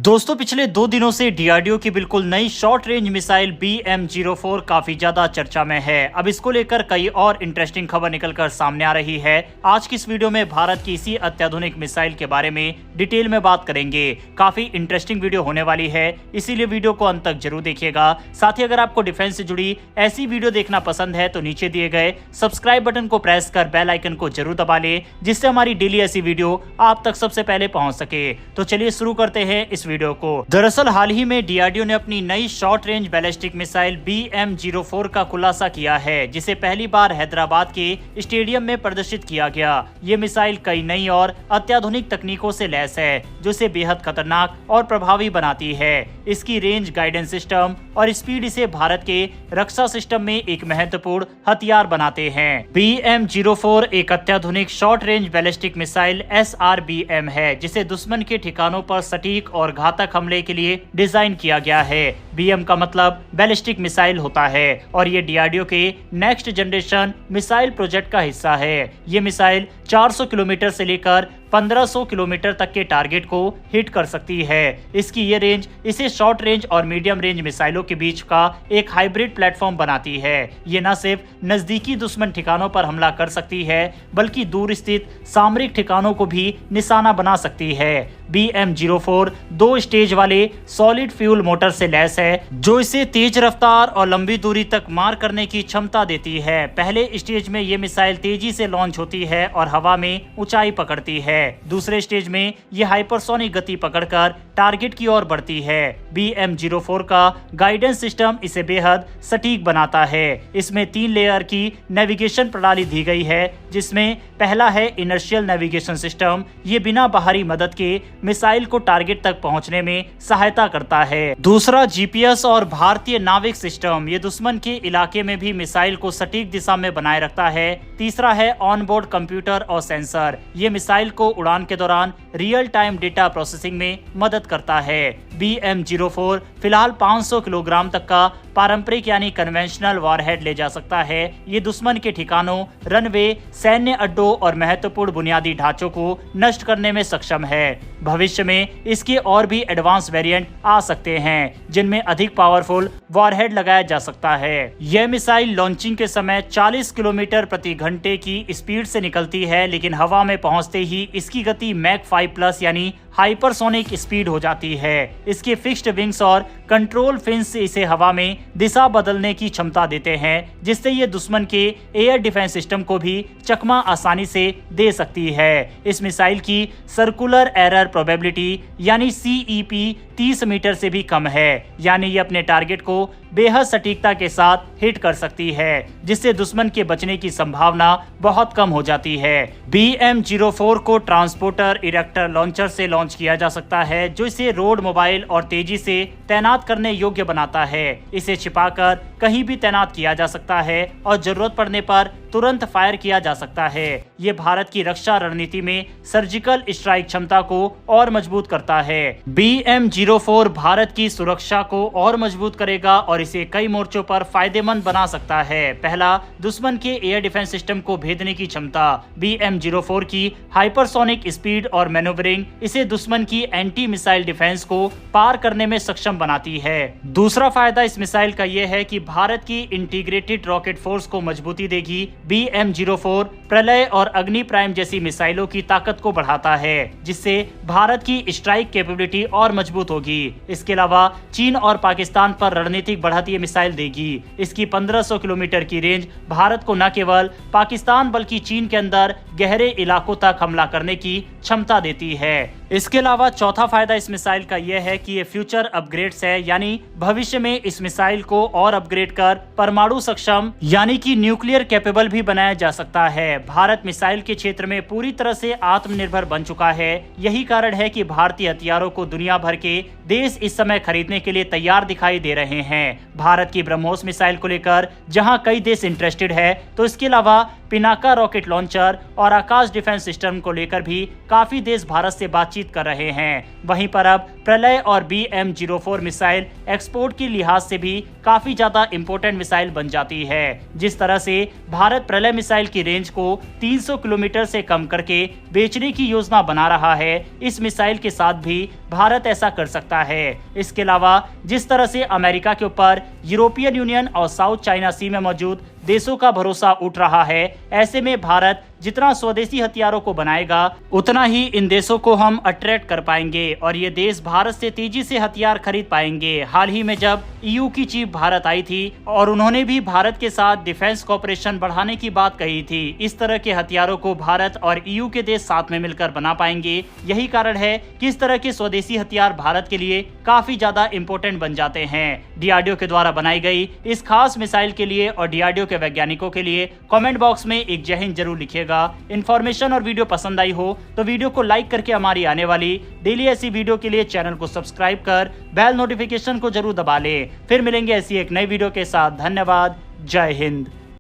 दोस्तों पिछले 2 दिनों से डीआरडीओ की बिल्कुल नई शॉर्ट रेंज मिसाइल BM-04 काफी ज्यादा चर्चा में है। अब इसको लेकर कई और इंटरेस्टिंग खबर निकलकर सामने आ रही है। आज की इस वीडियो में भारत की इसी अत्याधुनिक मिसाइल के बारे में डिटेल में बात करेंगे। काफी इंटरेस्टिंग वीडियो होने वाली है, इसीलिए वीडियो को अंत तक जरूर देखिएगा। साथ ही अगर आपको डिफेंस से जुड़ी ऐसी वीडियो देखना पसंद है तो नीचे दिए गए सब्सक्राइब बटन को प्रेस कर बेल आइकन को जरूर दबा ले, जिससे हमारी डेली ऐसी वीडियो आप तक सबसे पहले पहुंच सके। तो चलिए शुरू करते हैं इस वीडियो को। दरअसल हाल ही में डीआरडीओ ने अपनी नई short range ballistic missile BM-04 का खुलासा किया है, जिसे पहली बार हैदराबाद के स्टेडियम में प्रदर्शित किया गया। ये मिसाइल कई नई और अत्याधुनिक तकनीकों से लैस है, जो इसे बेहद खतरनाक और प्रभावी बनाती है। इसकी रेंज, गाइडेंस सिस्टम और स्पीड इसे भारत के रक्षा सिस्टम में एक महत्वपूर्ण हथियार बनाते हैं। BM-04 एक अत्याधुनिक short range ballistic missile SRBM है, जिसे दुश्मन के ठिकानों पर सटीक और घातक हमले के लिए डिजाइन किया गया है। BM का मतलब बैलिस्टिक मिसाइल होता है और ये डीआरडीओ के नेक्स्ट जनरेशन मिसाइल प्रोजेक्ट का हिस्सा है। ये मिसाइल 400 किलोमीटर से लेकर 1500 किलोमीटर तक के टारगेट को हिट कर सकती है। इसकी ये रेंज इसे शॉर्ट रेंज और मीडियम रेंज मिसाइलों के बीच का एक हाइब्रिड प्लेटफॉर्म बनाती है। ये न सिर्फ नजदीकी दुश्मन ठिकानों पर हमला कर सकती है, बल्कि दूर स्थित सामरिक ठिकानों को भी निशाना बना सकती है। BM-04 2 स्टेज वाले सॉलिड फ्यूल मोटर से लैस है, जो इसे तेज रफ्तार और लंबी दूरी तक मार करने की क्षमता देती है। पहले स्टेज में ये मिसाइल तेजी से लॉन्च होती है और हवा में ऊंचाई पकड़ती है। दूसरे स्टेज में यह हाइपरसोनिक गति पकड़कर टारगेट की ओर बढ़ती है। BM-04 का गाइडेंस सिस्टम इसे बेहद सटीक बनाता है। इसमें 3 लेयर की नेविगेशन प्रणाली दी गई है, जिसमें पहला है इनर्शियल नेविगेशन सिस्टम। ये बिना बाहरी मदद के मिसाइल को टारगेट तक पहुंचने में सहायता करता है। दूसरा GPS और भारतीय नाविक सिस्टम, ये दुश्मन के इलाके में भी मिसाइल को सटीक दिशा में बनाए रखता है। तीसरा है ऑनबोर्ड कंप्यूटर और सेंसर, ये मिसाइल को उड़ान के दौरान रियल टाइम डेटा प्रोसेसिंग में मदद करता है। BM-04 फिलहाल 500 किलोग्राम तक का पारंपरिक यानी कन्वेंशनल वॉरहेड ले जा सकता है। ये दुश्मन के ठिकानों, रनवे, सैन्य अड्डों और महत्वपूर्ण बुनियादी ढांचों को नष्ट करने में सक्षम है। भविष्य में इसके और भी एडवांस वेरिएंट आ सकते हैं, जिनमें अधिक पावरफुल वॉरहेड लगाया जा सकता है। यह मिसाइल लॉन्चिंग के समय 40 किलोमीटर प्रति घंटे की स्पीड से निकलती है, लेकिन हवा में पहुंचते ही इसकी गति मैक 5+ यानी हाइपरसोनिक स्पीड हो जाती है। इसके फिक्स्ड विंग्स और कंट्रोल फिन्स इसे हवा में दिशा बदलने की क्षमता देते हैं, जिससे ये दुश्मन के एयर डिफेंस सिस्टम को भी चकमा आसानी से दे सकती है। इस मिसाइल की सर्कुलर एरर प्रोबेबिलिटी यानी CEP 30 मीटर से भी कम है, यानी ये अपने टारगेट को बेहद सटीकता के साथ हिट कर सकती है, जिससे दुश्मन के बचने की संभावना बहुत कम हो जाती है। BM-04 को ट्रांसपोर्टर इरेक्टर लॉन्चर से लॉन्च किया जा सकता है, जो इसे रोड, मोबाइल और तेजी से तैनात करने योग्य बनाता है। इसे छिपाकर कहीं भी तैनात किया जा सकता है और जरूरत पड़ने पर तुरंत फायर किया जा सकता है। ये भारत की रक्षा रणनीति में सर्जिकल स्ट्राइक क्षमता को और मजबूत करता है। BM-04 भारत की सुरक्षा को और मजबूत करेगा और इसे कई मोर्चों पर फायदेमंद बना सकता है। पहला, दुश्मन के एयर डिफेंस सिस्टम को भेदने की क्षमता। BM-04 की हाइपरसोनिक स्पीड और मैन्युवरिंग इसे दुश्मन की एंटी मिसाइल डिफेंस को पार करने में सक्षम बनाती है। दूसरा फायदा इस मिसाइल का यह है कि भारत की इंटीग्रेटेड रॉकेट फोर्स को मजबूती देगी। BM-04 प्रलय और अग्नि प्राइम जैसी मिसाइलों की ताकत को बढ़ाता है, जिससे भारत की स्ट्राइक कैपेबिलिटी और मजबूत होगी। इसके अलावा चीन और पाकिस्तान पर रणनीतिक बढ़त ये मिसाइल देगी। इसकी 1500 किलोमीटर की रेंज भारत को न केवल पाकिस्तान बल्कि चीन के अंदर गहरे इलाकों तक हमला करने की क्षमता देती है। इसके अलावा चौथा फायदा इस मिसाइल का यह है कि ये फ्यूचर अपग्रेड्स है, यानी भविष्य में इस मिसाइल को और अपग्रेड कर परमाणु सक्षम यानी कि न्यूक्लियर कैपेबल भी बनाया जा सकता है। भारत मिसाइल के क्षेत्र में पूरी तरह से आत्मनिर्भर बन चुका है। यही कारण है कि भारतीय हथियारों को दुनिया भर के देश इस समय खरीदने के लिए तैयार दिखाई दे रहे हैं। भारत की ब्रह्मोस मिसाइल को लेकर जहां कई देश इंटरेस्टेड है, तो इसके अलावा पिनाका रॉकेट लॉन्चर और आकाश डिफेंस सिस्टम को लेकर भी काफी देश भारत से बातचीत कर रहे हैं। वहीं पर अब प्रलय और BM-04 मिसाइल एक्सपोर्ट के लिहाज से भी काफी ज्यादा इंपोर्टेंट मिसाइल बन जाती है। जिस तरह से भारत प्रलय मिसाइल की रेंज को 300 किलोमीटर से कम करके बेचने की योजना बना रहा है, इस मिसाइल के साथ भी भारत ऐसा कर सकता है। इसके अलावा जिस तरह से अमेरिका के ऊपर यूरोपियन यूनियन और साउथ चाइना सी में मौजूद देशों का भरोसा उठ रहा है, ऐसे में भारत जितना स्वदेशी हथियारों को बनाएगा उतना ही इन देशों को हम अट्रैक्ट कर पाएंगे और ये देश भारत से तेजी से हथियार खरीद पाएंगे। हाल ही में जब EU की चीफ भारत आई थी और उन्होंने भी भारत के साथ डिफेंस कॉपरेशन बढ़ाने की बात कही थी। इस तरह के हथियारों को भारत और EU के देश साथ में मिलकर बना पाएंगे। यही कारण है कि इस तरह के स्वदेशी हथियार भारत के लिए काफी ज्यादा इंपॉर्टेंट बन जाते हैं। DRDO के द्वारा बनाई गई इस खास मिसाइल के लिए और DRDO के वैज्ञानिकों के लिए कमेंट बॉक्स में एक जय हिंद जरूर लिखिएगा। इन्फॉर्मेशन और वीडियो पसंद आई हो तो वीडियो को लाइक करके हमारी आने वाली डेली ऐसी वीडियो के लिए चैनल को सब्सक्राइब कर बेल नोटिफिकेशन को जरूर दबा ले। फिर मिलेंगे ऐसी एक नई वीडियो के साथ। धन्यवाद। जय हिंद।